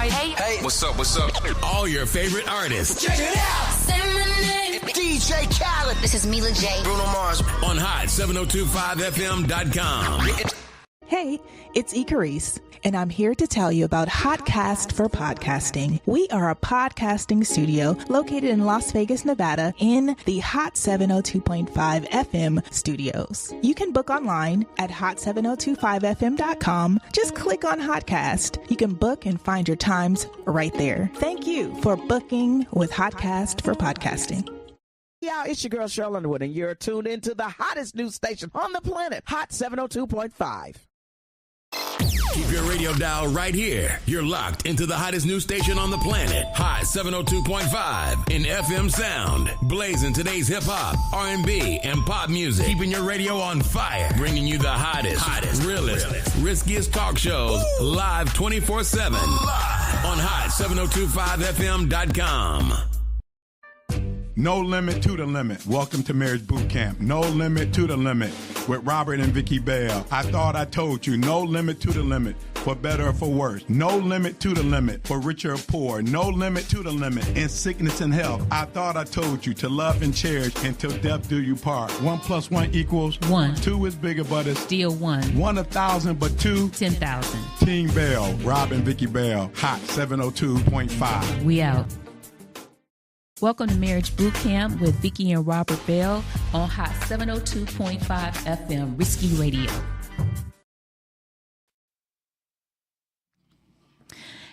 Hey, what's up? All your favorite artists. Check it out. Say my name. DJ Khaled. This is Mila J. Bruno Mars. On hot7025fm.com. Hey, it's Icarice, and I'm here to tell you about Hotcast for Podcasting. We are a podcasting studio located in Las Vegas, Nevada, in the Hot 702.5 FM studios. You can book online at hot7025fm.com. Just click on Hotcast. You can book and find your times right there. Thank you for booking with Hotcast for Podcasting. Yeah, it's your girl Cheryl Underwood, and you're tuned into the hottest news station on the planet, Hot 702.5. Keep your radio dial right here. You're locked into the hottest news station on the planet, Hot 702.5 in FM sound. Blazing today's hip-hop, R&B, and pop music. Keeping your radio on fire. Bringing you the hottest, realest, riskiest talk shows live 24/7 on hot7025fm.com. No limit to the limit. Welcome to Marriage Bootcamp. No limit to the limit with Robert and Vicky Bell. I thought I told you. No limit to the limit for better or for worse. No limit to the limit for richer or poor. No limit to the limit in sickness and health. I thought I told you to love and cherish until death do you part. 1 + 1 = 1. 2 is bigger, but it's Still 1. 1 1,000, but 2 10,000. Team Bell, Rob and Vicky Bell, Hot 702.5. We out. Welcome to Marriage Bootcamp with Vicky and Robert Bell on Hot 702.5 FM, Risky Radio.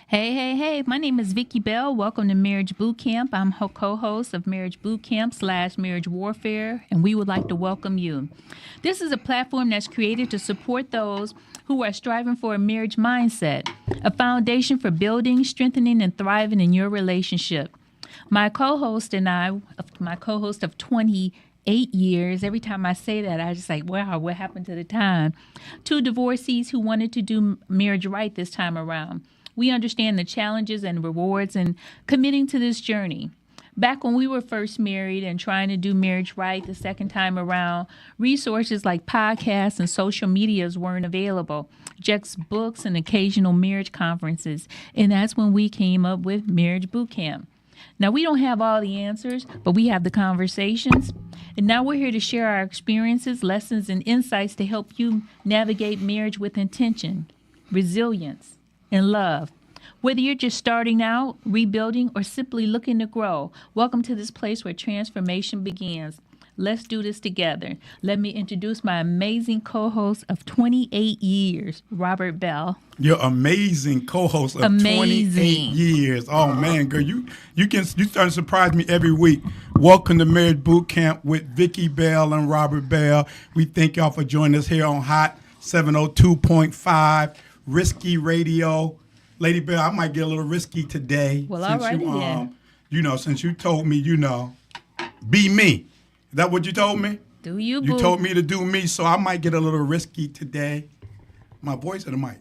Hey, my name is Vicky Bell. Welcome to Marriage Bootcamp. I'm co-host of Marriage Bootcamp / Marriage Warfare, and we would like to welcome you. This is a platform that's created to support those who are striving for a marriage mindset, a foundation for building, strengthening, and thriving in your relationship. My co-host and I, my co-host of 28 years, every time I say that, I just like, wow, what happened to the time? 2 divorcees who wanted to do marriage right this time around. We understand the challenges and rewards in committing to this journey. Back when we were first married and trying to do marriage right the second time around, resources like podcasts and social medias weren't available, just books and occasional marriage conferences. And that's when we came up with Marriage Bootcamp. Now, we don't have all the answers, but we have the conversations. And now we're here to share our experiences, lessons, and insights to help you navigate marriage with intention, resilience, and love. Whether you're just starting out, rebuilding, or simply looking to grow, welcome to this place where transformation begins. Let's do this together. Let me introduce my amazing co-host of 28 years, Robert Bell. Your amazing co-host of 28 years. Oh man, girl, you starting to surprise me every week. Welcome to Marriage Bootcamp with Vicky Bell and Robert Bell. We thank y'all for joining us here on Hot 702.5 Risky Radio. Lady Bell, I might get a little risky today. Well, all right, then. Since you told me, be me. Is that what you told me? Do you, boo? You told me to do me, so I might get a little risky today. My voice or the mic?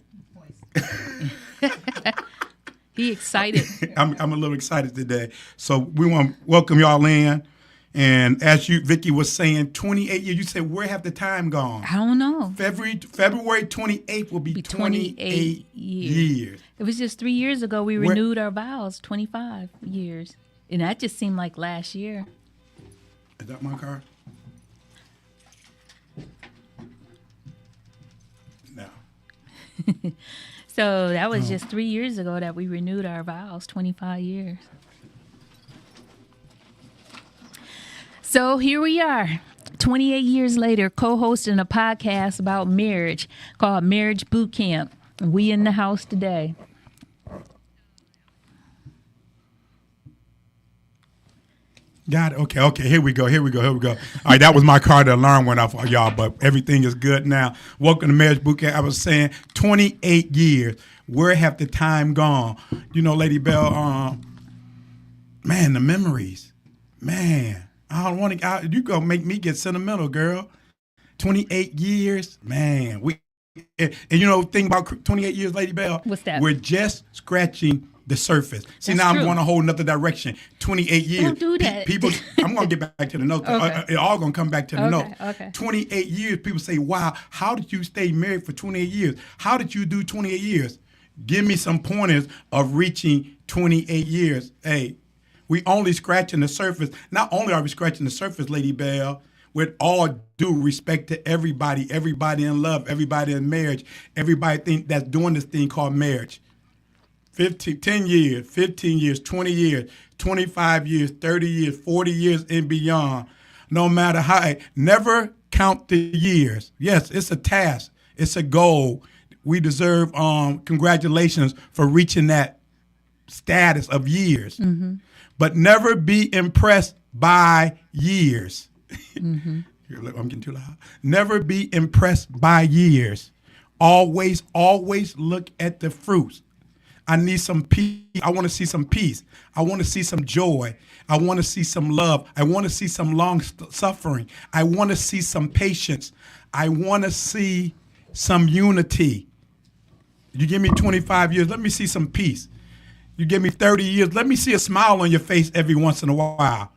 He excited. I'm a little excited today. So we want to welcome y'all in. And as Vicky was saying, 28 years. You said, where have the time gone? I don't know. February 28th will be 28 years. It was just 3 years ago we renewed our vows, 25 years. And that just seemed like last year. Is that my card? No. So that was just 3 years ago that we renewed our vows, 25 years. So here we are, 28 years later, co-hosting a podcast about marriage called Marriage Bootcamp. We in the house today. Got it. Okay. Here we go. All right, that was my car. The alarm went off, y'all, but everything is good now. Welcome to Marriage Bootcamp. I was saying 28 years. Where have the time gone? Lady Bell, man, the memories. Man, I don't want to, you going to make me get sentimental, girl. 28 years, man. And thing about 28 years, Lady Bell? What's that? We're just scratching the surface. See, That's now true. I'm going a whole nother direction. 28 years. Don't do that. People, I'm going to get back to the notes. Okay. It all going to come back to the notes. Okay. 28 years. People say, wow, how did you stay married for 28 years? How did you do 28 years? Give me some pointers of reaching 28 years. Hey, we only scratching the surface. Not only are we scratching the surface, Lady Bell, with all due respect to everybody in love, everybody in marriage, everybody that's doing this thing called marriage. 10 years, 15 years, 20 years, 25 years, 30 years, 40 years and beyond. No matter how, never count the years. Yes, it's a task. It's a goal. We deserve congratulations for reaching that status of years. Mm-hmm. But never be impressed by years. Mm-hmm. I'm getting too loud. Never be impressed by years. Always look at the fruits. I need some peace. I want to see some peace. I want to see some joy. I want to see some love. I want to see some long suffering. I want to see some patience. I want to see some unity. You give me 25 years, let me see some peace. You give me 30 years, let me see a smile on your face every once in a while.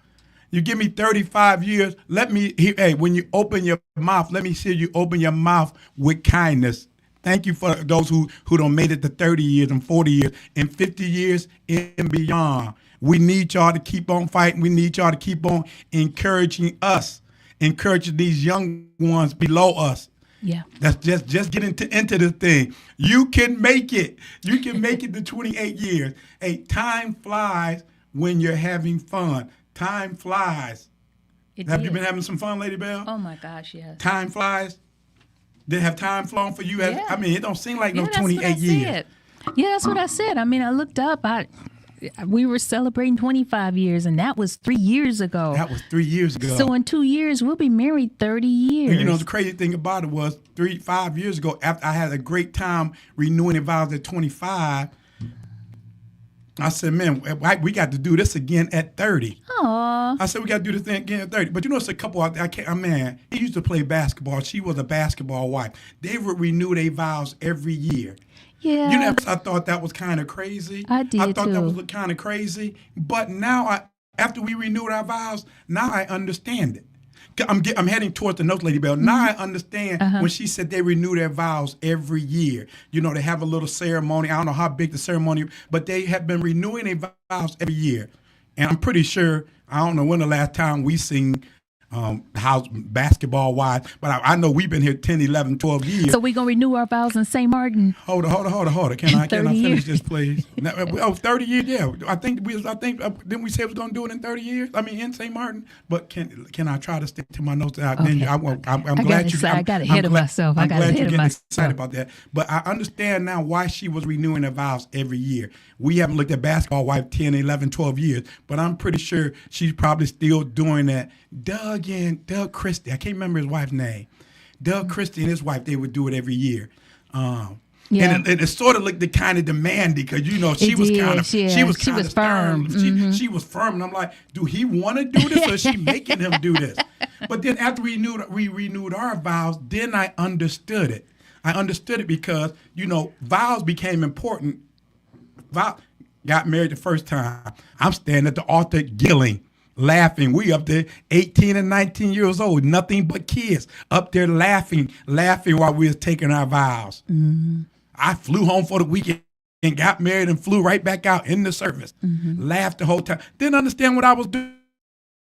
You give me 35 years, when you open your mouth, let me see you open your mouth with kindness. Thank you for those who don't made it to 30 years and 40 years and 50 years and beyond. We need y'all to keep on fighting. We need y'all to keep on encouraging us, encouraging these young ones below us. Yeah. That's just get into this thing. You can make it. You can make it to 28 years. Hey, time flies when you're having fun. Time flies. Have you been having some fun, Lady Bell? Oh my gosh, yes. Time flies. Did have time flown for you? Yeah. I mean, it don't seem like no that's 28 years. Said. Yeah, that's what I said. I mean, I looked up. We were celebrating 25 years, and that was 3 years ago. That was 3 years ago. So in 2 years, we'll be married 30 years. And you know, the crazy thing about it was 5 years ago, after I had a great time renewing the vows at 25, I said, man, we got to do this again at 30. Aww. I said, we got to do this thing again at 30. But you know, it's a couple, he used to play basketball. She was a basketball wife. They would renew their vows every year. Yeah. You know, I thought that was kind of crazy. I did I thought too. that was kind of crazy. But now, after we renewed our vows, now I understand it. I'm heading towards the notes, Lady Bell. Now I understand when she said they renew their vows every year. You know, they have a little ceremony. I don't know how big the ceremony, but they have been renewing their vows every year. And I'm pretty sure, I don't know when the last time we sing house basketball wise, but I know we've been here 10, 11, 12 years. So we're going to renew our vows in St. Martin. Hold on. Can I finish this, please? 30 years, yeah. I think didn't we say we was going to do it in 30 years? I mean, in St. Martin. But can I try to stick to my notes? Okay. I'm glad you. I got ahead of myself. I'm glad you're getting excited about that. But I understand now why she was renewing her vows every year. We haven't looked at basketball wife 10, 11, 12 years, but I'm pretty sure she's probably still doing that. Doug Christie, I can't remember his wife's name. Doug Christie and his wife, they would do it every year. And it sort of looked the kind of demanding because, you know, she was kind of firm. Mm-hmm. She was firm. And I'm like, do he want to do this or is she making him do this? But then after we renewed our vows, then I understood it. I understood it because, you know, vows became important. Got married the first time. I'm standing at the altar gilling, laughing. We up there 18 and 19 years old, nothing but kids up there laughing while we was taking our vows. Mm-hmm. I flew home for the weekend and got married and flew right back out in the service. Mm-hmm. Laughed the whole time. Didn't understand what I was doing.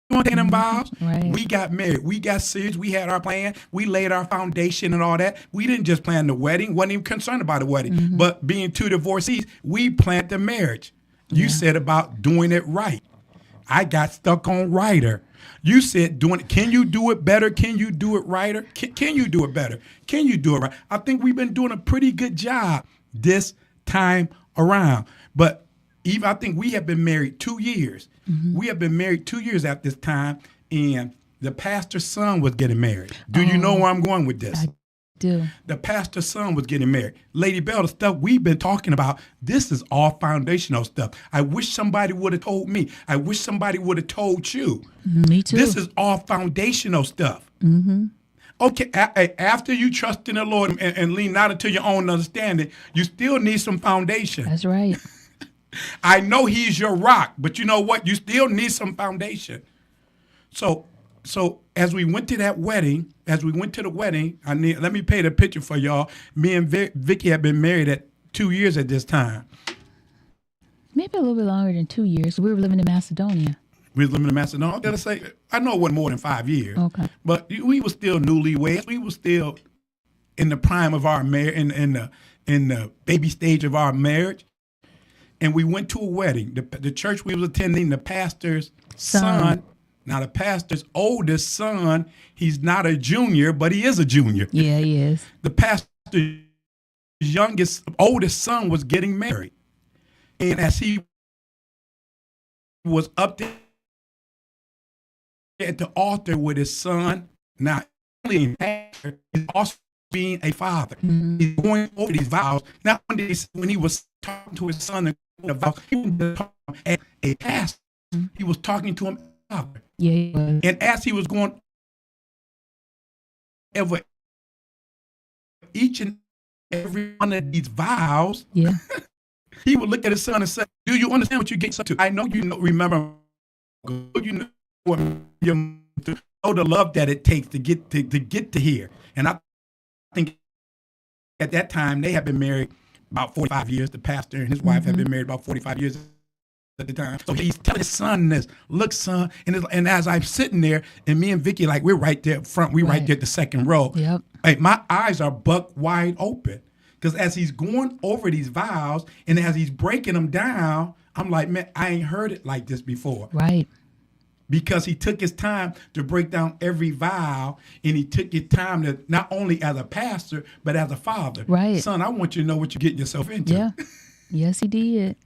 Taking them vows. Right. We got married. We got serious. We had our plan. We laid our foundation and all that. We didn't just plan the wedding. Wasn't even concerned about the wedding. Mm-hmm. But being two divorcees, we planned the marriage. Yeah. You said about doing it right. I got stuck on writer. You said can you do it better? Can you do it righter? Can you do it better? Can you do it right? I think we've been doing a pretty good job this time around. But I think we have been married 2 years. Mm-hmm. We have been married 2 years at this time, and the pastor's son was getting married. Do you know where I'm going with this? I do. The pastor's son was getting married. Lady Bell, the stuff we've been talking about, this is all foundational stuff. I wish somebody would have told me. I wish somebody would have told you. Me too. This is all foundational stuff. Mm-hmm. Okay, after you trust in the Lord and lean not into your own understanding, you still need some foundation. That's right. I know he's your rock, but you know what? You still need some foundation. So as we went to the wedding, let me paint a picture for y'all. Me and Vicky had been married at 2 years at this time. Maybe a little bit longer than 2 years. We were living in Macedonia. We was living in Macedonia. I gotta say, I know it wasn't more than 5 years. Okay. But we were still newlyweds. We were still in the prime of our marriage, in the baby stage of our marriage. And we went to a wedding. The church we was attending, the pastor's son. Now the pastor's oldest son, he's not a junior, but he is a junior. Yeah, he is. The pastor's oldest son was getting married. And as he was up there at the altar with his son, now only a pastor, he's also being a father. Mm-hmm. He's going over these vows. Not when he was talking to his son the vows, he was talking as a pastor. He was talking to him as a father. Yeah, he was. And as he was going over each and every one of these vows, Yeah. he would look at his son and say, "Do you understand what you're getting into? I know you remember. You know what the love that it takes to get to here." And I think at that time they had been married about 45 years. The pastor and his wife had been married about 45 years at the time. So he's telling his son this, "Look, son," and as I'm sitting there, and me and Vicky, like we're right there up front, we right there at the second row. Yep. Hey, my eyes are buck wide open. Because as he's going over these vows and as he's breaking them down, I'm like, man, I ain't heard it like this before. Right. Because he took his time to break down every vow, and he took his time to not only as a pastor, but as a father. Right. Son, I want you to know what you're getting yourself into. Yeah. Yes, he did.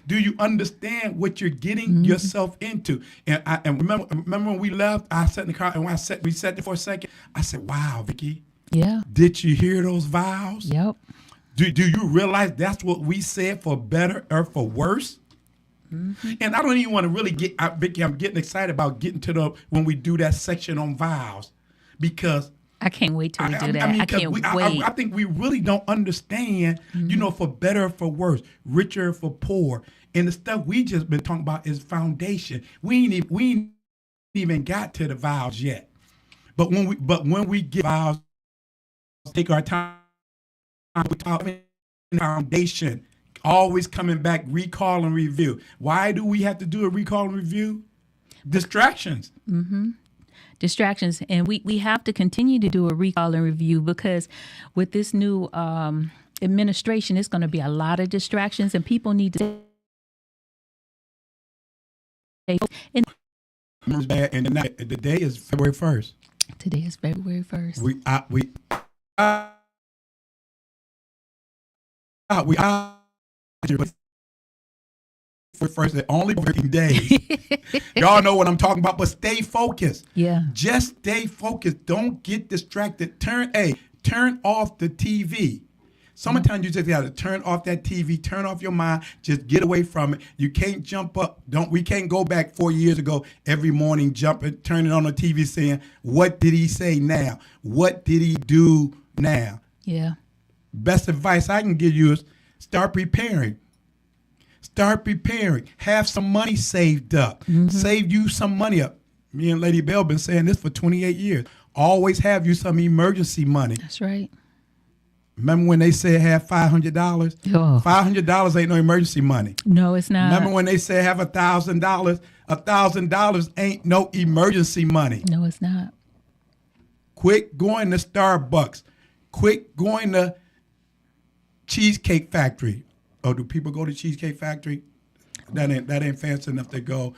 Do you understand what you're getting yourself into? And remember when we left, I sat in the car, and when we sat there for a second, I said, wow, Vicky. Yeah. Did you hear those vows? Yep. Do you realize that's what we said, for better or for worse? Mm-hmm. And I don't even want to really Vicky, I'm getting excited about getting to when we do that section on vows, because I can't wait till we do that. I can't wait. I think we really don't understand, for better or for worse, richer or for poor. And the stuff we just been talking about is foundation. We ain't even got to the vows yet. But when we get vows, take our time. We talk foundation, always coming back, recall and review. Why do we have to do a recall and review? Distractions. Mm-hmm. Distractions. And we have to continue to do a recall and review, because with this new administration, it's going to be a lot of distractions, and people need to stay. And the day is February 1st. Today is February 1st. We for first the only working days. Y'all know what I'm talking about, but stay focused. Yeah. Just stay focused. Don't get distracted. Turn off the TV. Sometimes you just gotta turn off that TV, turn off your mind, just get away from it. You can't jump up. We can't go back 4 years ago every morning, turn it on the TV saying, what did he say now? What did he do now? Yeah. Best advice I can give you is start preparing. Start preparing. Have some money saved up. Mm-hmm. Save you some money up. Me and Lady Bell been saying this for 28 years. Always have you some emergency money. That's right. Remember when they said have $500? Oh. $500 ain't no emergency money. No, it's not. Remember when they said have $1,000? $1,000 ain't no emergency money. No, it's not. Quit going to Starbucks. Quit going to Cheesecake Factory. Oh, do people go to Cheesecake Factory? That ain't fancy enough to go.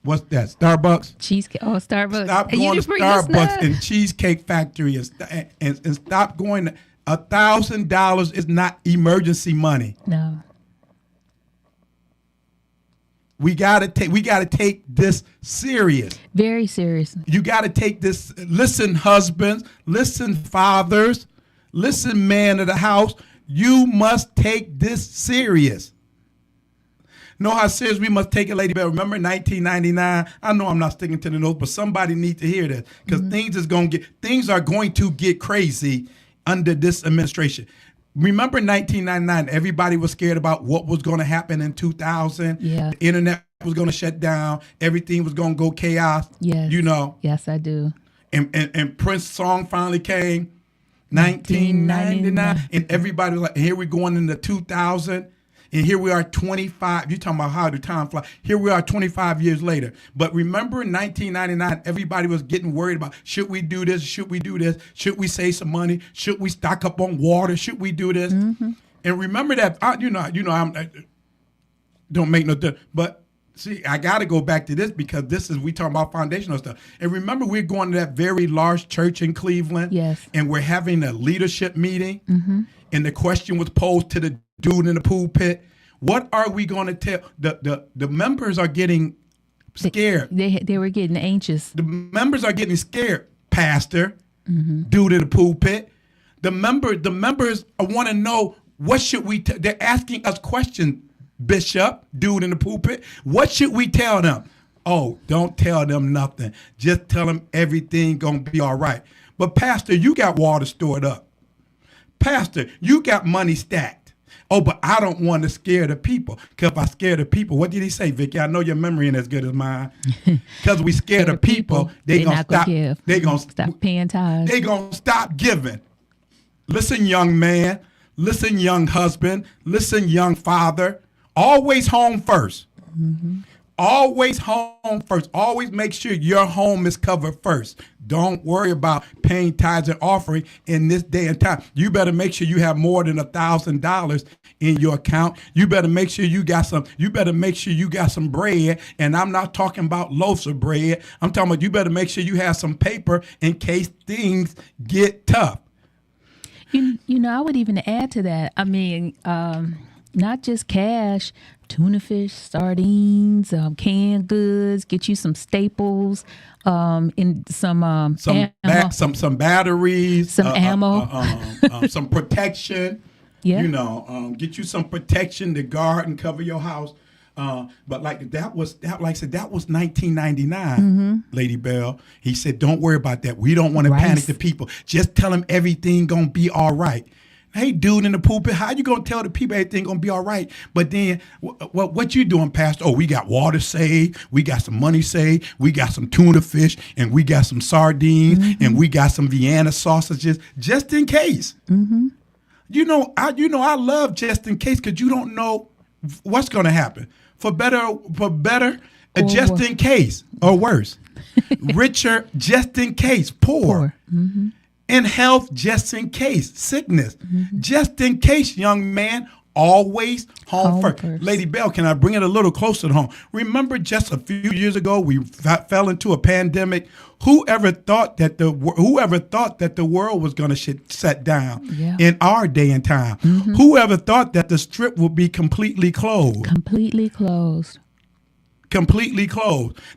What's that? Starbucks? Cheesecake. Oh, Starbucks. Stop going to Starbucks and Cheesecake Factory and stop going to $1,000 is not emergency money. No. We gotta take this serious. Very serious. You gotta take this. Listen, husbands. Listen, fathers. Listen, man of the house. You must take this serious. Know how serious we must take it, Lady Bell. Remember 1999? I know I'm not sticking to the notes, but somebody needs to hear this, because things are going to get crazy under this administration. Remember 1999? Everybody was scared about what was going to happen in 2000. Yeah. The internet was going to shut down. Everything was going to go chaos. Yes. You know. Yes, I do. And Prince's song finally came. 1999. And everybody was like, here we're going into 2000. And here we are 25. You're talking about how the time flies. Here we are 25 years later. But remember in 1999, everybody was getting worried about, should we do this? Should we do this? Should we save some money? Should we stock up on water? Should we do this? Mm-hmm. And remember that, I don't make no difference. But see, I got to go back to this because we talking about foundational stuff. And remember, we're going to that very large church in Cleveland. Yes. And we're having a leadership meeting. Mm-hmm. And the question was posed to the dude in the pulpit. What are we going to tell? The members are getting scared. They were getting anxious. The members are getting scared, Pastor, dude in the pulpit. The members want to know, what should we they're asking us questions, Bishop, dude in the pulpit. What should we tell them? Oh, don't tell them nothing. Just tell them everything going to be all right. But Pastor, you got water stored up. Pastor, you got money stacked. Oh, but I don't want to scare the people. Because if I scare the people, what did he say, Vicky? I know your memory ain't as good as mine. Because we scare the people, they're going to stop. They're going to stop paying tithes. They're going to stop giving. Listen, young man. Listen, young husband. Listen, young father. Always home first. Mm-hmm. Always home first. Always make sure your home is covered first. Don't worry about paying tithes and offering in this day and time. You better make sure you have more than $1,000 in your account. You better make sure you got some. You better make sure you got some bread. And I'm not talking about loaves of bread. I'm talking about you better make sure you have some paper in case things get tough. You know, I would even add to that. I mean, not just cash. Tuna fish, sardines, canned goods. Get you some staples, in some batteries, some ammo, some protection. Yeah, get you some protection to guard and cover your house. But like I said, that was 1999, Lady Bell. He said, "Don't worry about that. We don't want to panic the people. Just tell them everything gonna be all right." Hey, dude in the pulpit, how you going to tell the people everything going to be all right? But then what you doing, Pastor? Oh, we got water saved. We got some money saved. We got some tuna fish, and we got some sardines, and we got some Vienna sausages, just in case. Mm-hmm. I love just in case because you don't know what's going to happen. For better, just in case, or worse. Richer, just in case. Poor. Mm-hmm. In health, just in case. Sickness, just in case, young man. Always home first. Lady Bell, can I bring it a little closer to home? Remember just a few years ago, we fell into a pandemic. Whoever thought that the world was going to shut down in our day and time? Mm-hmm. Whoever thought that the strip would be completely closed? Completely closed.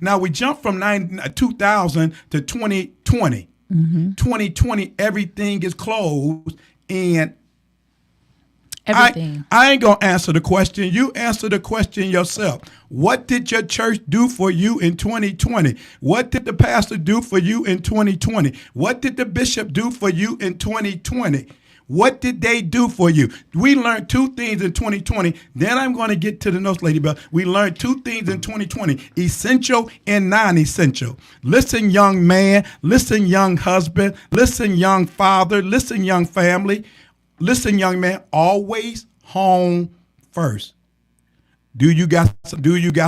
Now, we jumped from 2000 to 2020. 2020, everything is closed, and everything. I ain't gonna answer the question. You answer the question yourself. What did your church do for you in 2020? What did the pastor do for you in 2020? What did the bishop do for you in 2020? What did they do for you? We learned two things in 2020. Then I'm going to get to the notes, Lady Bell. We learned two things in 2020, essential and non-essential. Listen, young man. Listen, young husband. Listen, young father. Listen, young family. Listen, young man. Always home first. Do you got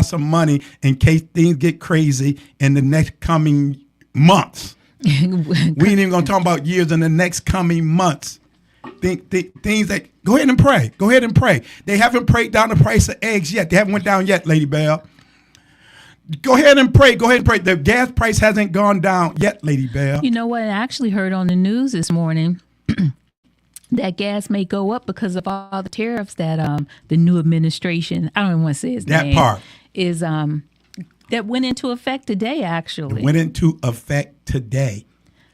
some money in case things get crazy in the next coming months? We ain't even going to talk about years in the next coming months. Things that go ahead and pray. Go ahead and pray. They haven't prayed down the price of eggs yet. They haven't went down yet, Lady Bell. Go ahead and pray. Go ahead and pray. The gas price hasn't gone down yet, Lady Bell. You know what? I actually heard on the news this morning that gas may go up because of all the tariffs that the new administration, I don't even want to say his name. That part. Is that went into effect today, actually. Went into effect today.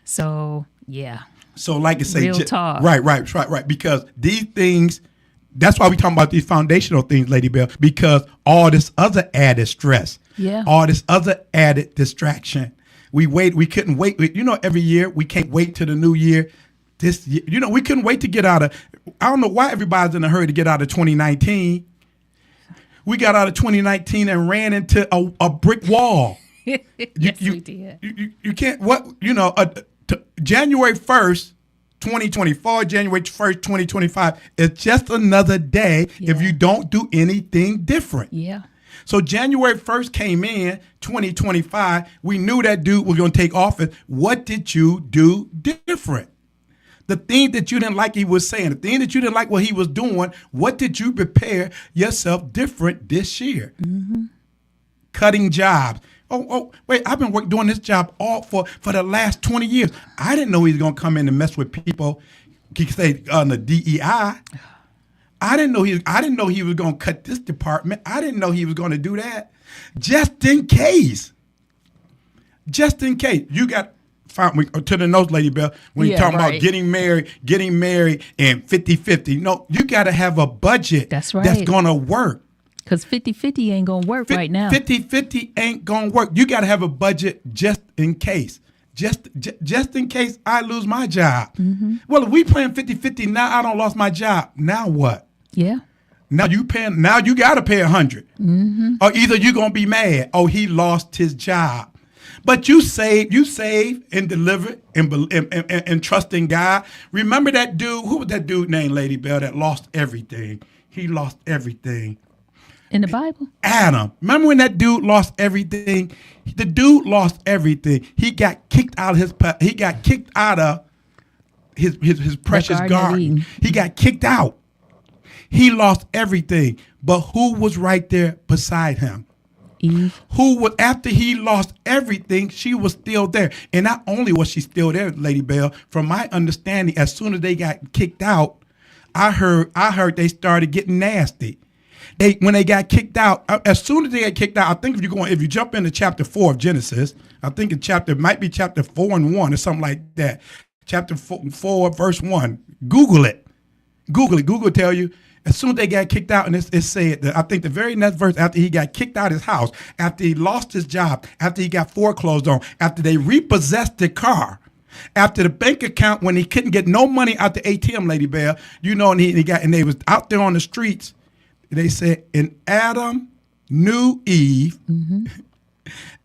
So, yeah. So, like I say, real talk. Right. Because these things, that's why we talking about these foundational things, Lady Bell, because all this other added stress, all this other added distraction. We couldn't wait. Every year we can't wait till the new year. This year, we couldn't wait to get out of, I don't know why everybody's in a hurry to get out of 2019. We got out of 2019 and ran into a brick wall. Yes, we did. You can't, January 1st, 2024, January 1st, 2025. It's just another day if you don't do anything different. Yeah. So January 1st came in, 2025. We knew that dude was going to take office. What did you do different? The thing that you didn't like he was saying, the thing that you didn't like what he was doing, what did you prepare yourself different this year? Mm-hmm. Cutting jobs. Wait, I've been doing this job all for the last 20 years. I didn't know he was going to come in and mess with people, he could say, on the DEI. I didn't know he was going to cut this department. I didn't know he was going to do that. Just in case. You got to the nose, Lady Bell, when you're talking about getting married and 50-50. No, you got to have a budget that's going to work. Because 50-50 ain't going to work right now. 50-50 ain't going to work. You got to have a budget just in case. Just in case I lose my job. Mm-hmm. Well, if we playing 50-50, now I don't lost my job. Now what? Yeah. Now you got to pay 100. Mm-hmm. Or either you're going to be mad, he lost his job. But you save and deliver and trust in God. Remember that dude, who was that dude named Lady Bell that lost everything? He lost everything. In the Bible? Adam. Remember when that dude lost everything? The dude lost everything. He got kicked out of his precious garden. He got kicked out. He lost everything. But who was right there beside him? Eve. After he lost everything, she was still there. And not only was she still there, Lady Bell, from my understanding, as soon as they got kicked out, I heard they started getting nasty. When they got kicked out, as soon as they got kicked out, I think if you jump into chapter 4 of Genesis, I think it might be chapter 4 and 1 or something like that. Chapter 4 verse 1. Google it. Google will tell you. As soon as they got kicked out, and it said that I think the very next verse, after he got kicked out of his house, after he lost his job, after he got foreclosed on, after they repossessed the car, after the bank account, when he couldn't get no money out the ATM, Lady Bell, and they was out there on the streets. They said, and Adam knew Eve. Mm-hmm.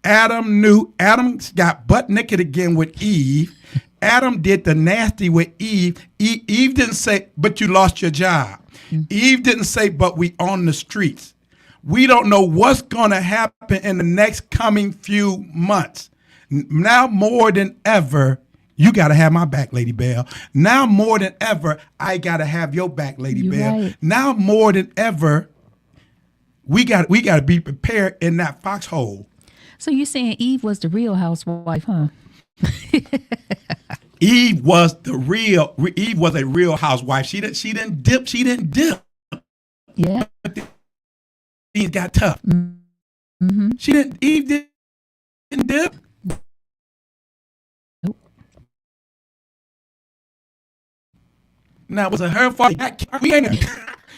Adam got butt naked again with Eve. Adam did the nasty with Eve. Eve didn't say, but you lost your job. Mm-hmm. Eve didn't say, but we on the streets. We don't know what's going to happen in the next coming few months. Now more than ever, you got to have my back, Lady Bell. Now more than ever, I got to have your back, Lady Bell. Right. Now more than ever, we got to be prepared in that foxhole. So you're saying Eve was the real housewife, huh? Eve was a real housewife. She didn't dip. Yeah. Things got tough. Mm-hmm. Eve didn't dip. Now, was it her fault?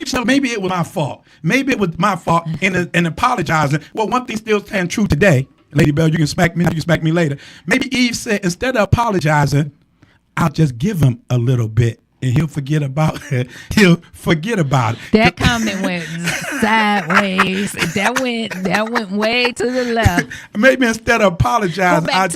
So maybe it was my fault. Maybe it was my fault in apologizing. Well, one thing still stands true today. Lady Bell, you can smack me. You can smack me later. Maybe Eve said, instead of apologizing, I'll just give him a little bit, and he'll forget about it. That comment went sideways. That went way to the left. Maybe instead of apologizing, I'll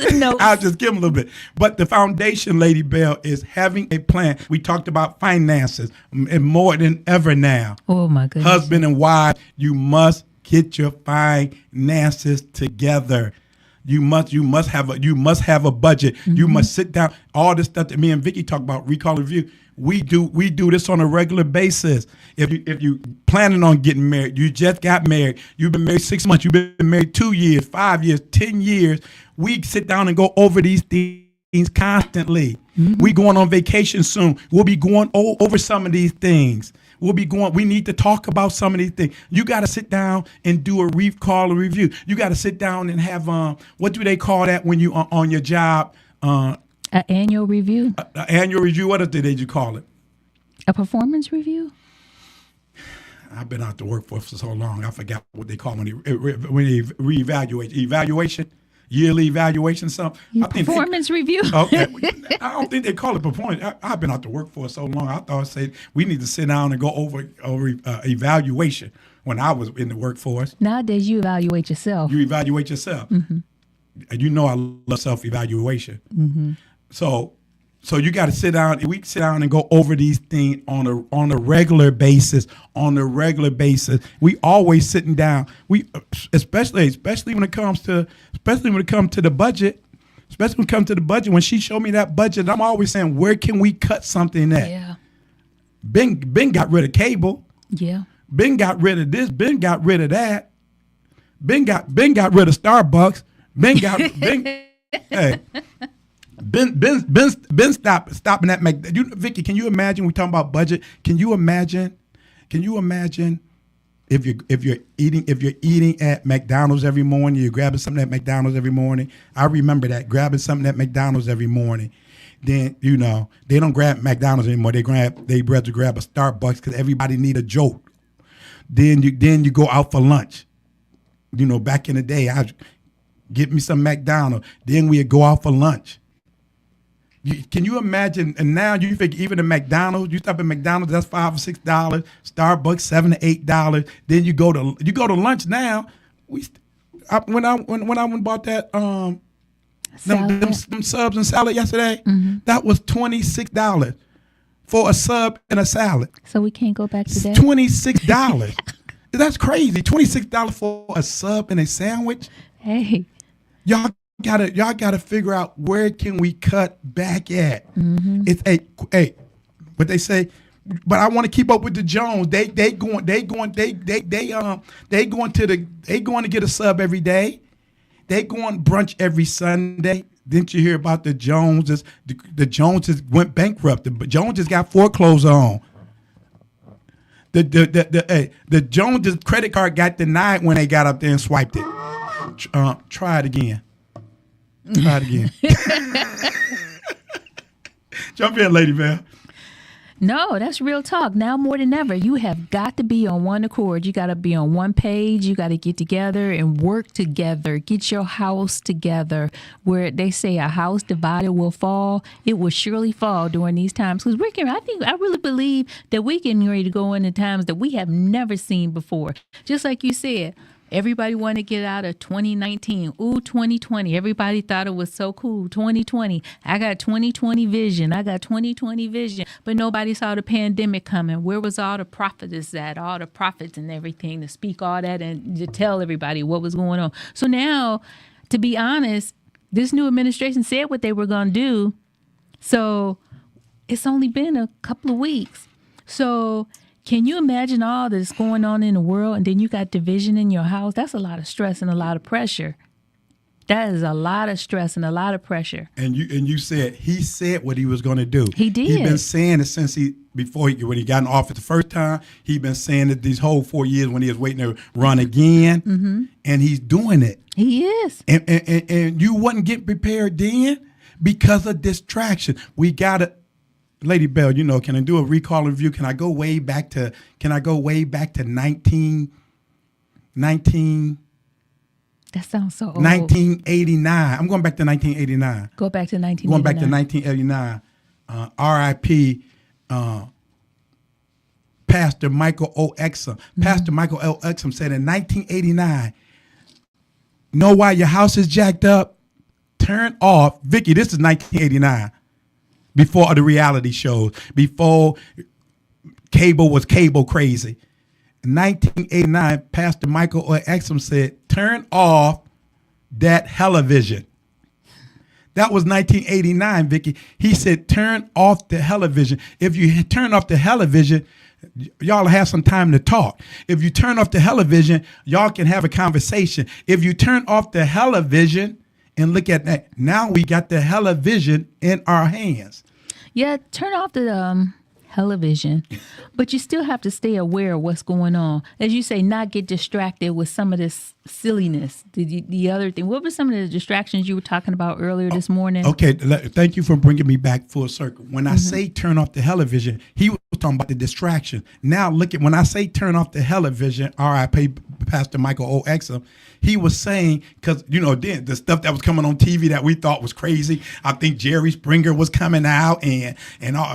just give him a little bit. But the foundation, Lady Bell, is having a plan. We talked about finances, and more than ever now. Oh my goodness. Husband and wife, you must get your finances together. You must have a budget. Mm-hmm. You must sit down. All this stuff that me and Vicky talk about, recall and review. We do this on a regular basis. If you planning on getting married, you just got married, you've been married 6 months, you've been married 2 years, 5 years, 10 years. We sit down and go over these things constantly. Mm-hmm. We going on vacation soon. We'll be going over some of these things. We need to talk about some of these things. You got to sit down and do a recall and review. You got to sit down and have, what do they call that when you are on your job? An annual review? An annual review. What else did you call it? A performance review? I've been out the workforce for so long, I forgot what they call when they reevaluate. Evaluation? Yearly evaluation, something. Performance review. Okay, I don't think they call it performance. I've been out the workforce so long. I thought say we need to sit down and go over evaluation. When I was in the workforce, nowadays you evaluate yourself. You evaluate yourself, mm-hmm. And you know I love self-evaluation. Mm-hmm. So So you got to sit down. We sit down and go over these things on a regular basis. On a regular basis, we always sitting down. We especially when it comes to the budget. Especially when it comes to the budget. When she showed me that budget, I'm always saying, where can we cut something at? Yeah. Ben got rid of cable. Yeah. Ben got rid of this. Ben got rid of that. Ben got rid of Starbucks. Hey. Ben stopping at McDonald's. Vicky, can you imagine? We talking about budget. Can you imagine if you're eating at McDonald's every morning, you're grabbing something at McDonald's every morning. I remember that, grabbing something at McDonald's every morning. Then they don't grab McDonald's anymore. They rather grab a Starbucks because everybody need a jolt. Then you go out for lunch. Back in the day, I get me some McDonald's. Then we'd go out for lunch. Can you imagine? And now you figure even at McDonald's, you stop at McDonald's, that's $5 or $6. Starbucks $7 to $8. Then you go to lunch now. When I went and bought that them subs and salad yesterday, that was $26 for a sub and a salad. So we can't go back to that. $26. That's crazy. $26 for a sub and a sandwich. Hey, Y'all gotta figure out where can we cut back at. It's what they say. But I want to keep up with the Jones. They going to get a sub every day. They going brunch every Sunday. Didn't you hear about the Joneses? The Joneses went bankrupt. The Joneses got foreclosed on. The Joneses credit card got denied when they got up there and swiped it. Try it again. Jump in, Lady Val. no, that's real talk. Now more than ever, you have got to be on one accord. You got to be on one page. You got to get together and work together. Get your house together. Where they say a house divided will fall, it will surely fall during these times. Because I really believe that we're getting ready to go into times that we have never seen before. Just like you said. Everybody wanted to get out of 2019. Ooh, 2020. Everybody thought it was so cool. 2020. I got 2020 vision. But nobody saw the pandemic coming. Where was all the prophets at? All the prophets and everything to speak all that and to tell everybody what was going on. So now, to be honest, this new administration said what they were going to do. So it's only been a couple of weeks. So can you imagine all that's going on in the world, and then you got division in your house? That's a lot of stress and a lot of pressure. That is a lot of stress and a lot of pressure. And you said he said what he was going to do. He did. He's been saying it since when he got in office the first time. He's been saying it these whole 4 years when he was waiting to run again, and he's doing it. He is. And you wasn't getting prepared then because of distraction. We got to. Lady Bell, can I do a recall review? Can I go way back to 19? That sounds so old. 1989. I'm going back to 1989. Go back to 1989. Going back to 1989. R.I.P. Pastor Michael O. Exum. Pastor Michael O. Exum said in 1989, know why your house is jacked up? Turn off. Vicky, this is 1989. Before the reality shows, before cable was cable crazy. In 1989, Pastor Michael Exum said, turn off that television. That was 1989, Vicky. He said, turn off the television. If you turn off the television, y'all have some time to talk. If you turn off the television, y'all can have a conversation. If you turn off the television, and look at that. Now we got the television in our hands. Yeah, turn off the television, but you still have to stay aware of what's going on. As you say, not get distracted with some of this silliness. The other thing, what were some of the distractions you were talking about earlier this morning? Okay, thank you for bringing me back full circle. When I say turn off the television, he was talking about the distraction. Now look at when I say turn off the television. R.I.P. Pastor Michael O. Exum. He was saying because then the stuff that was coming on TV that we thought was crazy. I think Jerry Springer was coming out and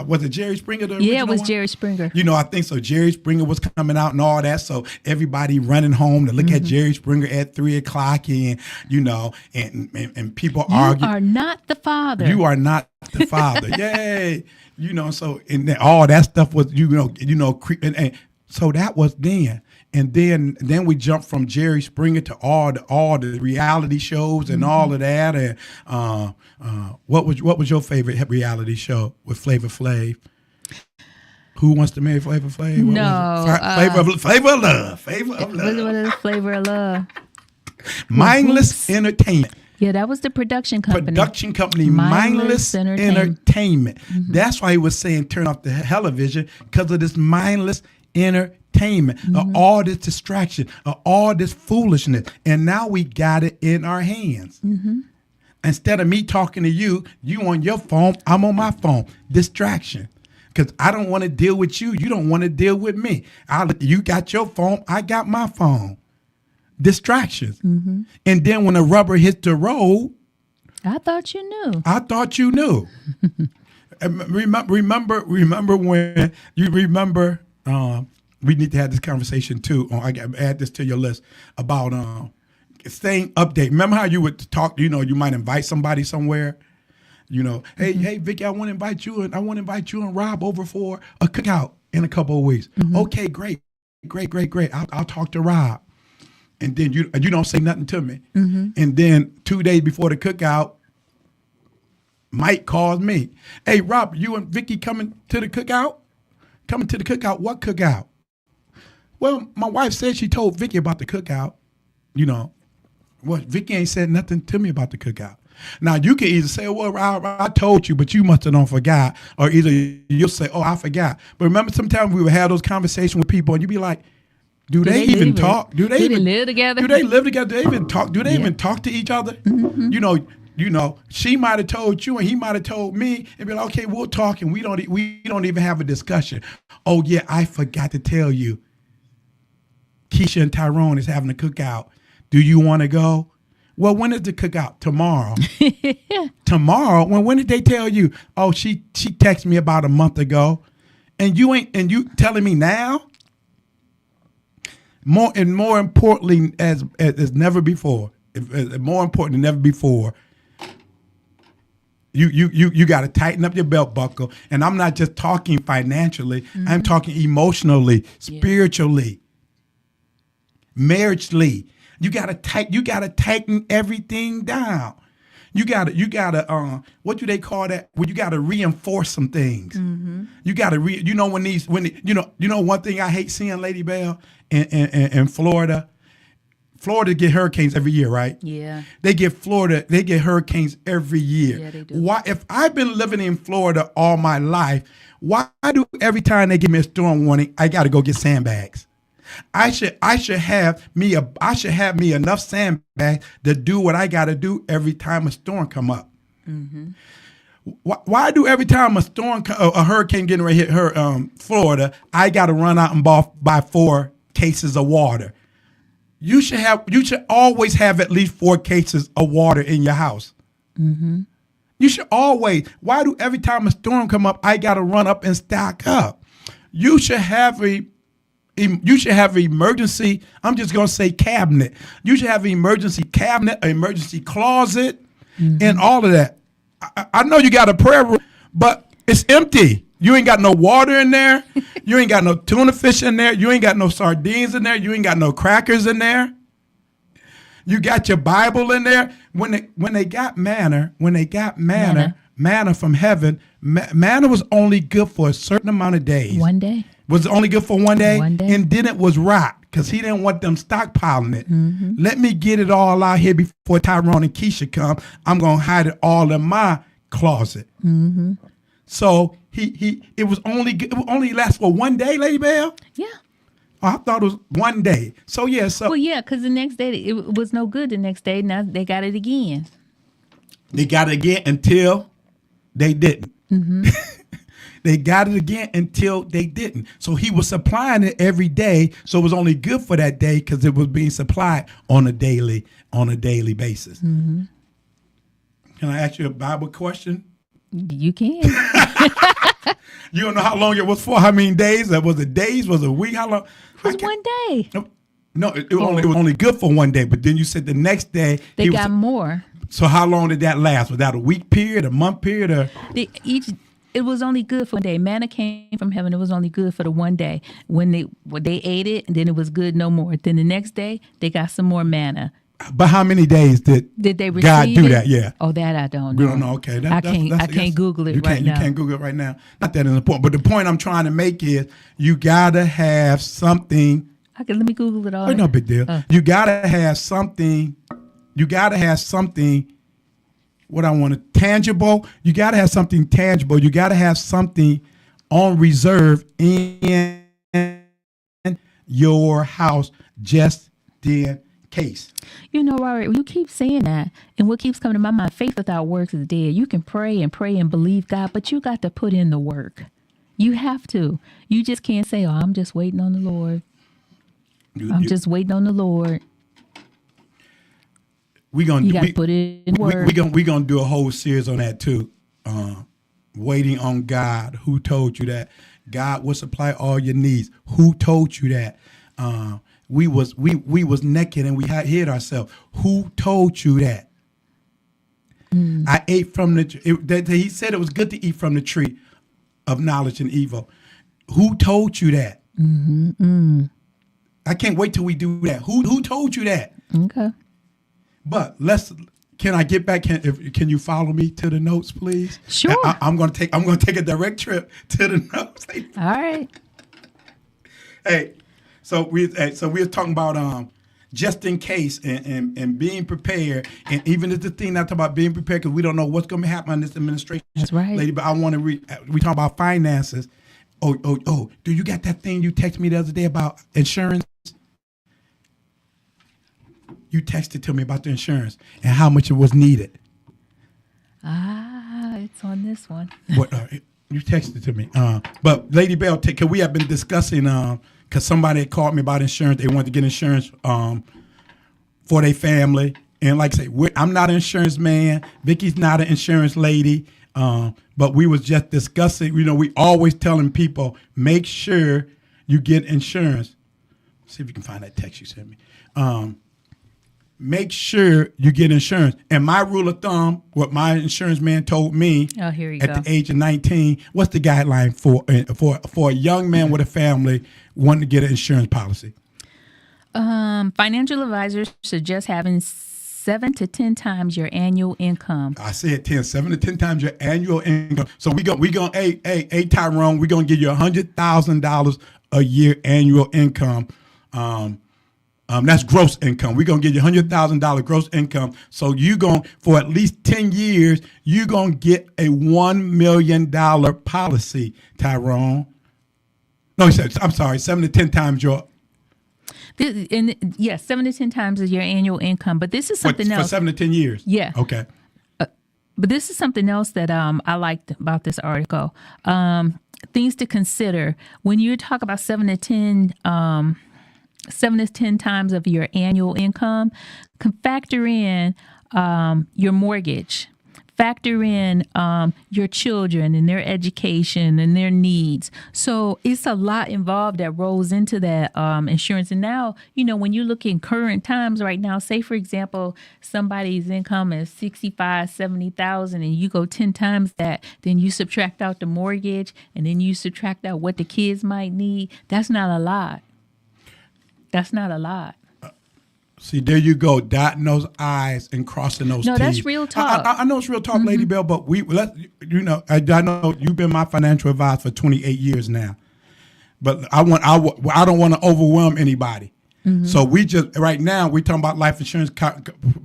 was it Jerry Springer? Yeah, it was one? Jerry Springer. I think so. Jerry Springer was coming out and all that. So everybody running home to look at Jerry Springer at 3:00 and people arguing. You are not the father. You are not the father. Yay. So and then all that stuff was and so that was then. And then we jumped from Jerry Springer to all the reality shows and all of that. And what was your favorite reality show with Flavor Flav? Who Wants to Marry Flavor Flav? Flavor of Love. Flavor of Love. What is Flavor of Love? Mindless Entertainment. Yeah, that was the production company. Mindless Entertainment. That's why he was saying turn off the television, because of this mindless entertainment, all this distraction, all this foolishness. And now we got it in our hands. Instead of me talking to you on your phone, I'm on my phone. Distraction. Because I don't want to deal with you. You don't want to deal with me. You got your phone. I got my phone. Distractions. And then when the rubber hits the road, I thought you knew. remember when you remember we need to have this conversation too. I got add this to your list about staying update. Remember how you would talk, you might invite somebody somewhere. Hey, Vicky, I want to invite you and Rob over for a cookout in a couple of weeks. Okay, great. I'll talk to Rob. And then you don't say nothing to me. And then 2 days before the cookout, Mike calls me. Hey, Rob, you and Vicky coming to the cookout? Coming to the cookout? What cookout? Well, my wife said she told Vicky about the cookout. Well, Vicky ain't said nothing to me about the cookout. Now, you can either say, well, I told you, but you must have don't forgot. Or either you'll say, oh, I forgot. But remember, sometimes we would have those conversations with people and you'd be like, do they even talk? Do they even live together? Do they live together? Do they even talk? Do they even talk to each other? She might have told you and he might have told me and be like, okay, we'll talk, and we don't even have a discussion. Oh yeah, I forgot to tell you. Keisha and Tyrone is having a cookout. Do you want to go? Well, when is the cookout? Tomorrow. Tomorrow? When did they tell you? Oh, she texted me about a month ago. And you telling me now? More importantly, as never before. More important than never before. You got to tighten up your belt buckle, and I'm not just talking financially. I'm talking emotionally, spiritually, marriagely. You got to tighten everything down. You got to what do they call that? Well, you got to reinforce some things. You got to one thing I hate seeing, Lady Bell, in Florida. Florida get hurricanes every year, right? Yeah. They get hurricanes every year. Yeah, they do. Why, if I've been living in Florida all my life, why do every time they give me a storm warning, I got to go get sandbags? I should have me enough sandbags to do what I got to do every time a storm come up. Why do every time a hurricane getting ready to hit Florida, I got to run out and buy 4 cases of water? You should always have at least 4 cases of water in your house. You should always. Why do every time a storm come up, I got to run up and stock up? You should have an emergency. I'm just gonna say cabinet. You should have an emergency cabinet, an emergency closet, and all of that. I know you got a prayer room, but it's empty. You ain't got no water in there. You ain't got no tuna fish in there. You ain't got no sardines in there. You ain't got no crackers in there. You got your Bible in there. When they got manna from heaven, manna was only good for a certain amount of days. One day. Was it only good for one day? One day. And then it was rot because he didn't want them stockpiling it. Let me get it all out here before Tyrone and Keisha come. I'm going to hide it all in my closet. So it only last for one day, Lady Bell? Yeah. Oh, I thought it was one day. So yeah. Well, yeah, because the next day it was no good. The next day, now they got it again. They got it again until they didn't. they got it again until they didn't. So he was supplying it every day. So it was only good for that day because it was being supplied on a daily basis. Mm-hmm. Can I ask you a Bible question? You can. You don't know how long it was for? How many days? Was it days? Was it a week? How long? It was one day. No, it was only good for one day. But then you said the next day They got more. So how long did that last? Was that a week period, a month period, or? It was only good for one day. Manna came from heaven. It was only good for the one day. When they ate it, and then it was good no more. Then the next day, they got some more manna. But how many days did they receive God do that? Yeah. Oh, that I don't know. We don't know. Okay. I can't Google it right now. You can't Google it right now. Not that is important. But the point I'm trying to make is you gotta have something. Let me Google it all. Oh, no big deal. You gotta have something. You gotta have something. What I want to tangible. You gotta have something tangible. You gotta have something on reserve in your house just in case. You know, Robert, you keep saying that, and what keeps coming to my mind, faith without works is dead. You can pray and believe God, but you got to put in the work. You have to. You just can't say, "Oh, I'm just waiting on the Lord. I'm just waiting on the Lord." You got to put in work. We're gonna do a whole series on that too. Waiting on God. Who told you that? God will supply all your needs. Who told you that? We was naked and we hid ourselves. Who told you that? I ate from he said it was good to eat from the tree of knowledge and evil. Who told you that? I can't wait till we do that. Who told you that? Okay. But can I get back? Can you follow me to the notes, please? Sure. I'm gonna take a direct trip to the notes. All right. Hey. So we were talking about just in case and being prepared, and even if the thing not talking about being prepared because we don't know what's going to happen in this administration. That's right, lady. But I want to we talk about finances. Oh! Do you got that thing you texted me the other day about insurance? You texted to me about the insurance and how much it was needed. It's on this one. What you texted to me? But Lady Bell, because we have been discussing. Because somebody had called me about insurance. They wanted to get insurance for their family. And like I say, I'm not an insurance man. Vicky's not an insurance lady. But we was just discussing, we always telling people, make sure you get insurance. See if you can find that text you sent me. Make sure you get insurance. And my rule of thumb, what my insurance man told me here you at go. the age of 19, what's the guideline for a young man with a family wanting to get an insurance policy? Financial advisors suggest having 7 to 10 times your annual income. I said 7 to 10 times your annual income. So we going hey Tyrone, we're gonna give you $100,000 a year annual income. That's gross income. We're going to give you $100,000 gross income. So for at least 10 years, you're going to get a $1 million policy, Tyrone. No, he said, I'm sorry, 7 to 10 times your. 7 to 10 times is your annual income. But this is something else. For 7 to 10 years? Yeah. Okay. But this is something else that I liked about this article. Things to consider. When you talk about 7 to 10 times of your annual income, can factor in your mortgage, factor in your children and their education and their needs. So it's a lot involved that rolls into that insurance. And now, when you look in current times right now, say, for example, somebody's income is $65,000, $70,000 and you go 10 times that, then you subtract out the mortgage and then you subtract out what the kids might need. That's not a lot. That's not a lot. See, there you go, dotting those I's and crossing those T's. No, that's real talk. I know it's real talk, Lady Bell, but I know you've been my financial advisor for 28 years now. But I don't want to overwhelm anybody. Mm-hmm. So right now we're talking about life insurance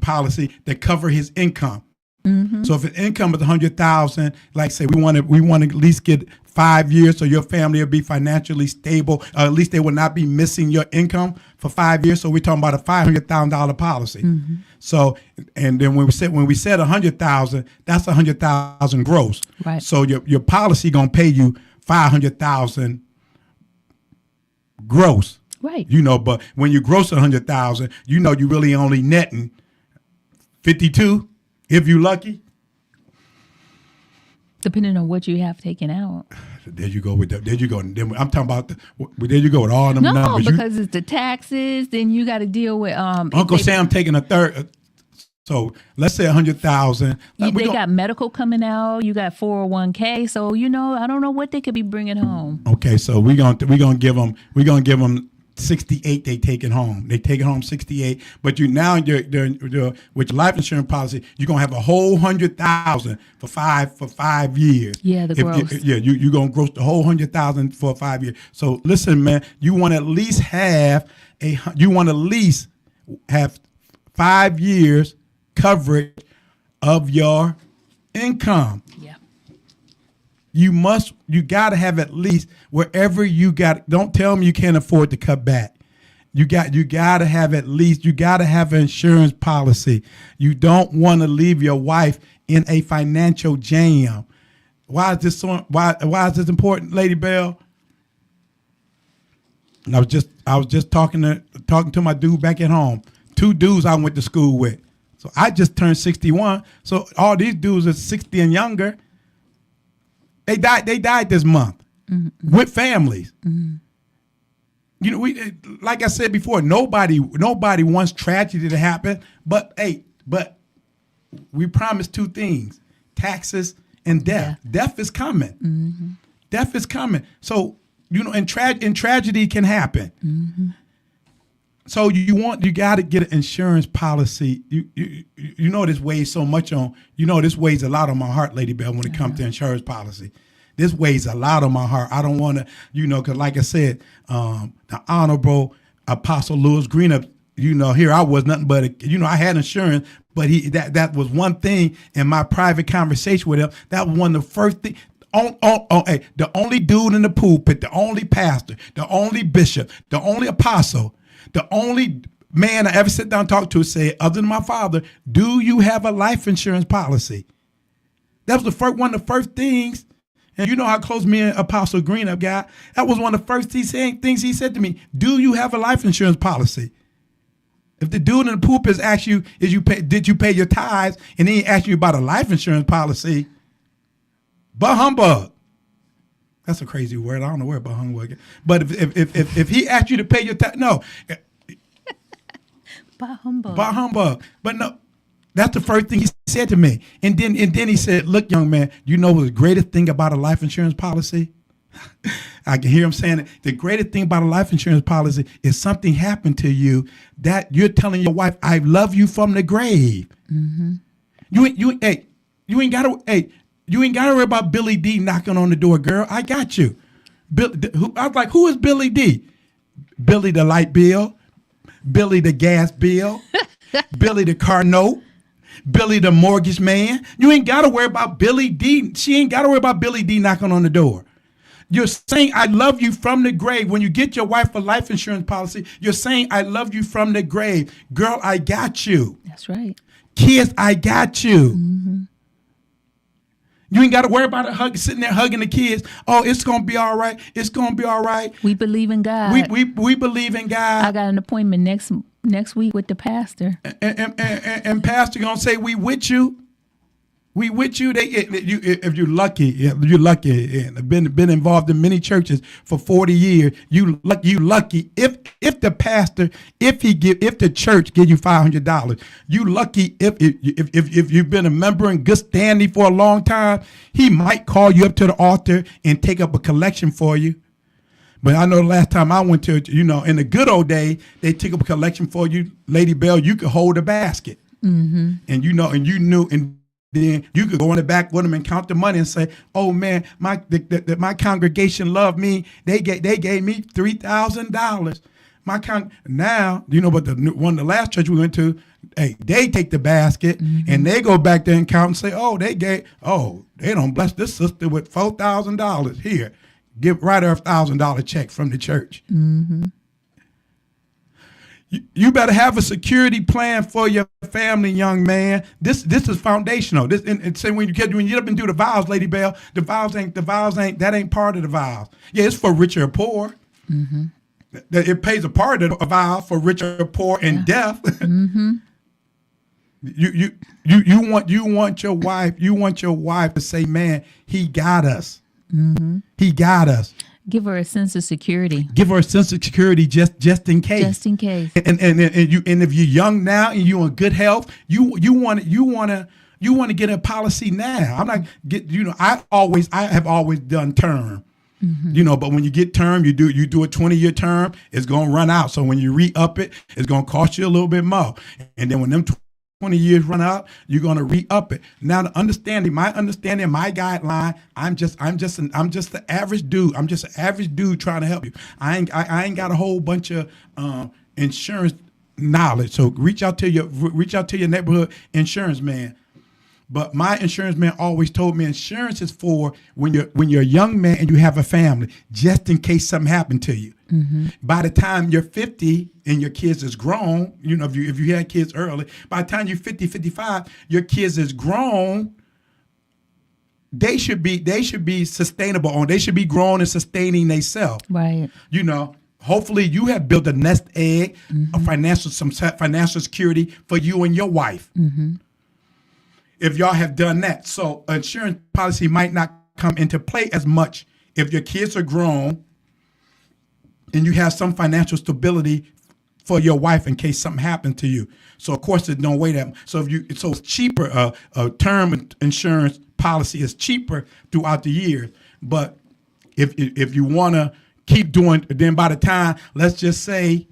policy that cover his income. Mm-hmm. So if his income is $100,000, like say we want to at least get 5 years so your family will be financially stable, or at least they will not be missing your income for 5 years. So we're talking about a $500,000 policy. Mm-hmm. So, and then when we said $100,000, that's $100,000 gross. Right. So your policy gonna pay you 500,000 gross. Right. But when you gross 100,000, you really only netting 52 if you lucky. Depending on what you have taken out. There you go with that. There you go. Then I'm talking about there you go with all them numbers. No, because it's the taxes. Then you got to deal with Uncle Sam taking a third. So let's say 100,000. They got medical coming out. You got 401k. So I don't know what they could be bringing home. Okay, so we're gonna give them 68. They take it home. They take it home 68. But with your life insurance policy, you're gonna have a whole 100,000 for 5 years. Yeah, the gross. You're gonna gross the whole 100,000 for 5 years. So listen, man, you want to at least have 5 years coverage of your income. Yeah. You got to have at least wherever you got. Don't tell me you can't afford to cut back. You got to have at least. You got to have an insurance policy. You don't want to leave your wife in a financial jam. Why is this so? Why is this important, Lady Bell? And I was just talking to my dude back at home. 2 dudes I went to school with. So I just turned 61. So all these dudes are 60 and younger. They died this month with families. Mm-hmm. We like I said before, nobody wants tragedy to happen. But we promised 2 things: taxes and death. Yeah. Death is coming. Mm-hmm. Death is coming. So and tragedy can happen. Mm-hmm. So you got to get an insurance policy. This weighs so much on. This weighs a lot on my heart, Lady Bell, when it comes to insurance policy. This weighs a lot on my heart. I don't want to, because like I said, the Honorable Apostle Louis Greenup, here I was nothing but I had insurance, but that was one thing in my private conversation with him. That was one of the first things. Hey, the only dude in the pulpit, the only pastor, the only bishop, the only apostle. The only man I ever sit down and talk to say, other than my father, do you have a life insurance policy? That was one of the first things. And you know how close me and Apostle Greenup got. That was one of the first things he said to me. Do you have a life insurance policy? If the dude in the pulpit asks you, did you pay your tithes? And then he asks you about a life insurance policy, but humbug. That's a crazy word. I don't know where about humbug. But if he asked you to pay your tax, no. Bah humbug. Bah humbug. But no, that's the first thing he said to me. And then he said, look, young man, what's the greatest thing about a life insurance policy? I can hear him saying it. The greatest thing about a life insurance policy is something happened to you that you're telling your wife, I love you from the grave. Mm-hmm. You ain't got to worry about Billy D knocking on the door, girl. I got you. I was like, who is Billy D? Billy the light bill, Billy the gas bill, Billy the car note, Billy the mortgage man. You ain't got to worry about Billy D. She ain't got to worry about Billy D knocking on the door. You're saying, I love you from the grave. When you get your wife a life insurance policy, you're saying, I love you from the grave. Girl, I got you. That's right. Kids, I got you. Mm-hmm. You ain't got to worry about it sitting there hugging the kids. Oh, it's going to be all right. It's going to be all right. We believe in God. We believe in God. I got an appointment next week with the pastor. And pastor going to say, we with you. We with you. If you're lucky, and been involved in many churches for 40 years. You lucky. If the pastor, if the church give you $500, you lucky. If you've been a member in good standing for a long time, he might call you up to the altar and take up a collection for you. But I know the last time I went to, in the good old day, they took up a collection for you, Lady Bell. You could hold a basket, mm-hmm. and you knew and. Then you could go in the back with them and count the money and say, "Oh man, my congregation loved me. They gave me $3,000." Now but the last church we went to, hey, they take the basket mm-hmm. and they go back there and count and say, they don't bless this sister with $4,000 here. Write her $1,000 check from the church. Mm-hmm. You better have a security plan for your family, young man. This is foundational. This and say when you get up and do the vows, Lady Bell, the vows ain't that ain't part of the vows. Yeah, it's for rich or poor. Mm-hmm. It pays a part of the vow for rich or poor and death. Mm-hmm. You want your wife to say, man, he got us. Mm-hmm. He got us. Give her a sense of security. Give her a sense of security just in case. Just in case. And if you're young now and you're in good health, you want to get a policy now. I'm not I have always done term. Mm-hmm. But when you get term, you do a 20-year term, it's gonna run out. So when you re-up it, it's gonna cost you a little bit more. And then when them 20 years run out, you're gonna re-up it. Now, my guideline, I'm just the average dude. I'm just an average dude trying to help you. I ain't got a whole bunch of insurance knowledge. So reach out to your neighborhood insurance man. But my insurance man always told me insurance is for when you're a young man and you have a family, just in case something happened to you. Mm-hmm. By the time you're 50 and your kids is grown, if you had kids early, by the time you're 50, 55, your kids is grown, they should be sustainable they should be growing and sustaining themselves. Right. Hopefully you have built a nest egg, mm-hmm. some financial security for you and your wife. Mm-hmm. If y'all have done that. So insurance policy might not come into play as much if your kids are grown and you have some financial stability for your wife in case something happened to you. So of course there's no way that so it's cheaper. A term insurance policy is cheaper throughout the years. But if you want to keep doing, then by the time, let's just say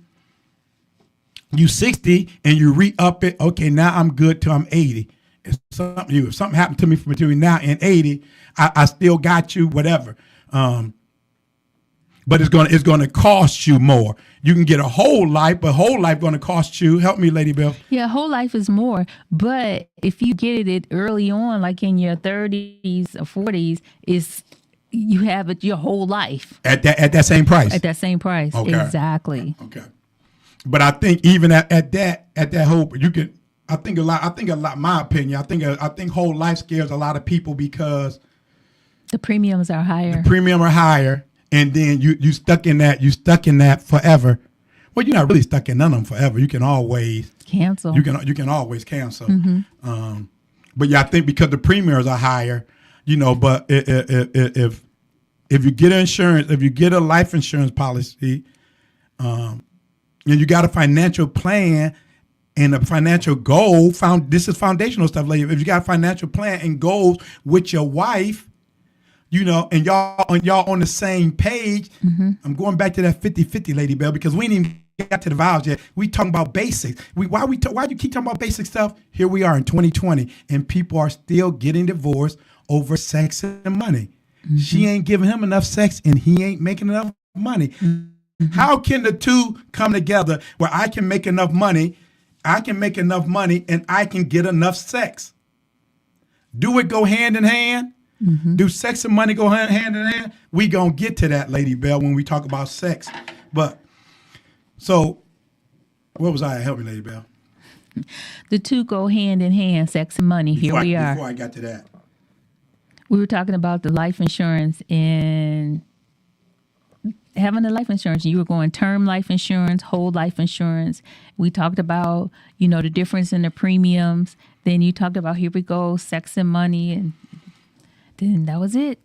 you 60 and you re-up it, okay, now I'm good till I'm 80. If something happened to me between now and 80, I still got you, whatever. But it's gonna cost you more. You can get a whole life, but whole life gonna cost you. Help me, Lady Bell. Yeah, whole life is more. But if you get it early on, like in your 30s or 40s, you have it your whole life at that same price. At that same price, okay. Exactly. Okay, but I think even at that whole you can. I think a lot. My opinion. I think whole life scares a lot of people because the premiums are higher. And then you stuck in that. You stuck in that forever. Well, you're not really stuck in none of them forever. You can always cancel. You can always cancel. Mm-hmm. But yeah, I think because the premiums are higher, But if you get insurance, if you get a life insurance policy, and you got a financial plan. And a financial goal, this is foundational stuff. Like if you got a financial plan and goals with your wife, and y'all on the same page, mm-hmm. I'm going back to that 50-50, Lady Bell, because we ain't even got to the vows yet. We talking about basics. Why you keep talking about basic stuff? Here we are in 2020, and people are still getting divorced over sex and money. Mm-hmm. She ain't giving him enough sex, and he ain't making enough money. Mm-hmm. How can the two come together where I can make enough money? I can make enough money and I can get enough sex. Do it go hand in hand? Mm-hmm. Do sex and money go hand in hand? We gonna get to that, Lady Bell, when we talk about sex. But so, what was I? Help me, Lady Bell. The two go hand in hand, sex and money. Here we are. Before I got to that, we were talking about the life insurance and having the life insurance. You were going term life insurance, whole life insurance. We talked about, the difference in the premiums. Then you talked about, here we go, sex and money. And then that was it.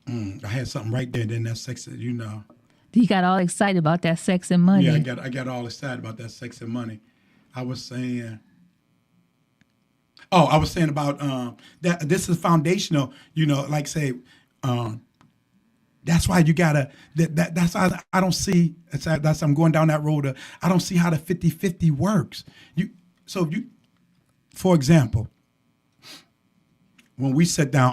I had something right there. Then that sex, You got all excited about that sex and money. Yeah, I got all excited about that sex and money. I was saying about that this is foundational, like say, that's why you gotta. That's why I don't see. That's I'm going down that road. I don't see how the 50-50 works. For example, when we sat down,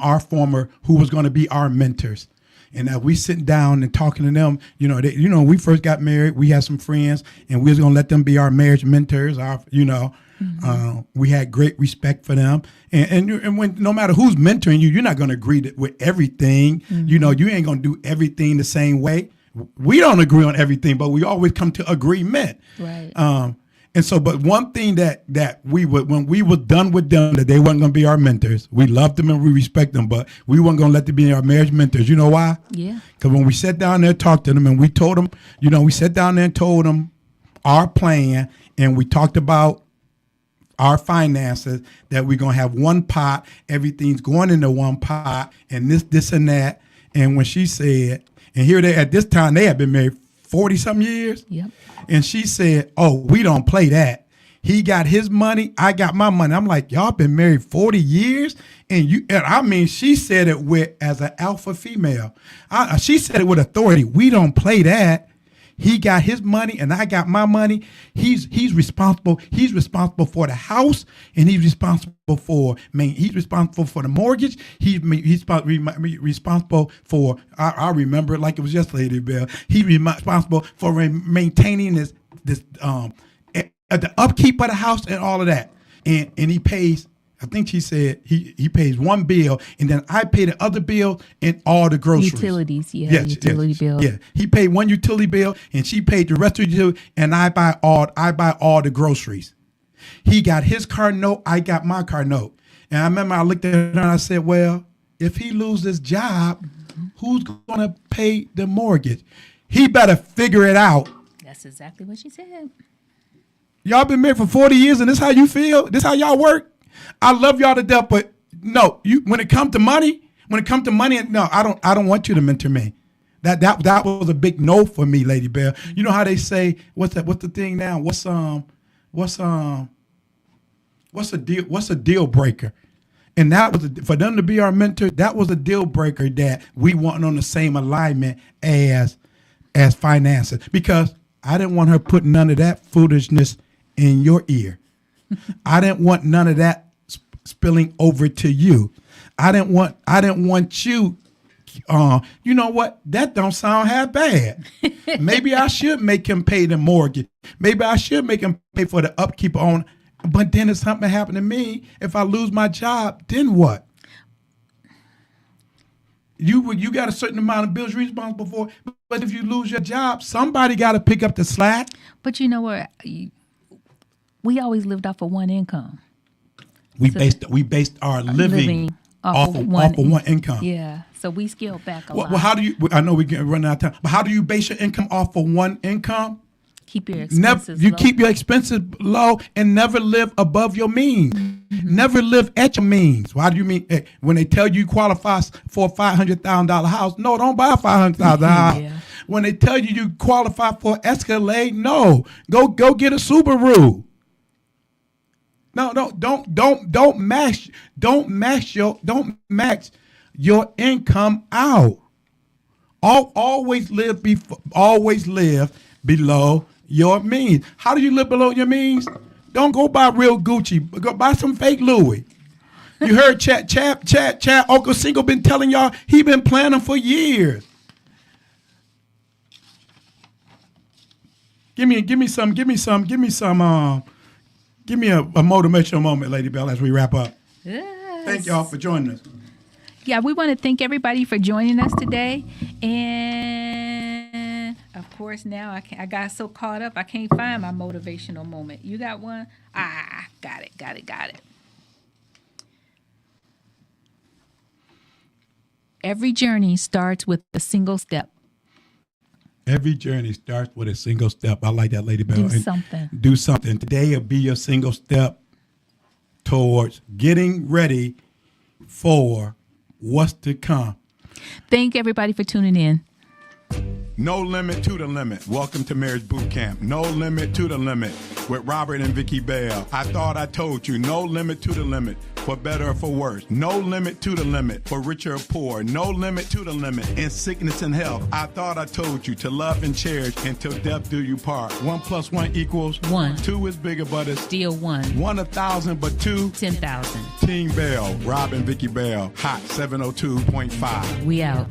who was going to be our mentors, and we sitting down and talking to them. We first got married. We had some friends, and we was going to let them be our marriage mentors. Mm-hmm. We had great respect for them, and when no matter who's mentoring you, you're not going to agree with everything. Mm-hmm. You ain't going to do everything the same way. we don't agree on everything, but we always come to agreement. Right. And so, but one thing that we would, when we were done with them, that they weren't going to be our mentors. We loved them and we respect them, but we weren't going to let them be our marriage mentors. You know why? Yeah. Because when we sat down there and talked to them and we told them, we sat down there and told them our plan, and we talked about our finances, that we're going to have one pot, everything's going into one pot, and this and that. And when she said, and here they, at this time, they had been married 40-something years. Yep. And she said, oh, we don't play that. He got his money, I got my money. I'm like, y'all been married 40 years? And I mean, she said it as an alpha female. She said it with authority. We don't play that. He got his money and I got my money. He's responsible. He's responsible for the house, and he's responsible for the mortgage. He's responsible for, I remember it like it was yesterday, Bill. He's responsible for maintaining the upkeep of the house and all of that. And he pays, I think she said he pays one bill, and then I pay the other bill and all the groceries. Utilities, utility bill. Yeah, he paid one utility bill, and she paid the rest of the utility, and I buy all the groceries. He got his car note, I got my car note. And I remember I looked at her and I said, well, if he loses his job, who's going to pay the mortgage? He better figure it out. That's exactly what she said. Y'all been married for 40 years, and this how you feel? This how y'all work? I love y'all to death, but no, when it comes to money, no, I don't want you to mentor me. That was a big no for me, Lady Bell. You know how they say, what's the thing now? What's a deal breaker? And that was for them to be our mentor. That was a deal breaker, that we weren't on the same alignment as finances, because I didn't want her putting none of that foolishness in your ear. I didn't want none of that spilling over to you. I didn't want you. You know what? That don't sound half bad. Maybe I should make him pay the mortgage. Maybe I should make him pay for the upkeep on. But then if something happened to me, if I lose my job, then what? You got a certain amount of bills you're responsible for. But if you lose your job, somebody got to pick up the slack. But you know what? We always lived off of one income. We based our living off of one income. Yeah, so we scaled back a lot. Well, how do you? I know we get running out of time, but how do you base your income off of one income? Keep your expenses low. Keep your expenses low and never live above your means. Mm-hmm. Never live at your means. Why do you mean when they tell you qualify for a $500,000 house? No, don't buy a $500,000 house. Yeah. When they tell you qualify for Escalade, no, go get a Subaru. No, don't max your income out. Always live below your means. How do you live below your means? Don't go buy real Gucci. Go buy some fake Louis. You heard Chad Uncle Single been telling y'all he been planning for years. Give me a motivational moment, Lady Bell, as we wrap up. Yes. Thank y'all for joining us. Yeah, we want to thank everybody for joining us today. And of course, now I got so caught up, I can't find my motivational moment. You got one? Got it. Every journey starts with a single step. Every journey starts with a single step. I like that, Lady Bell. Do something. Do something. Today will be your single step towards getting ready for what's to come. Thank everybody for tuning in. No limit to the limit. Welcome to Marriage Bootcamp. No limit to the limit with Robert and Vicki Bell. I thought I told you. No limit to the limit. For better or for worse. No limit to the limit. For richer or poor. No limit to the limit. In sickness and health. I thought I told you to love and cherish until death do you part. 1 + 1 = 1. 2 is bigger, but it's still 1. 1 1,000, but 2 10,000. Team Bell. Rob and Vicki Bell. Hot 702.5. We out.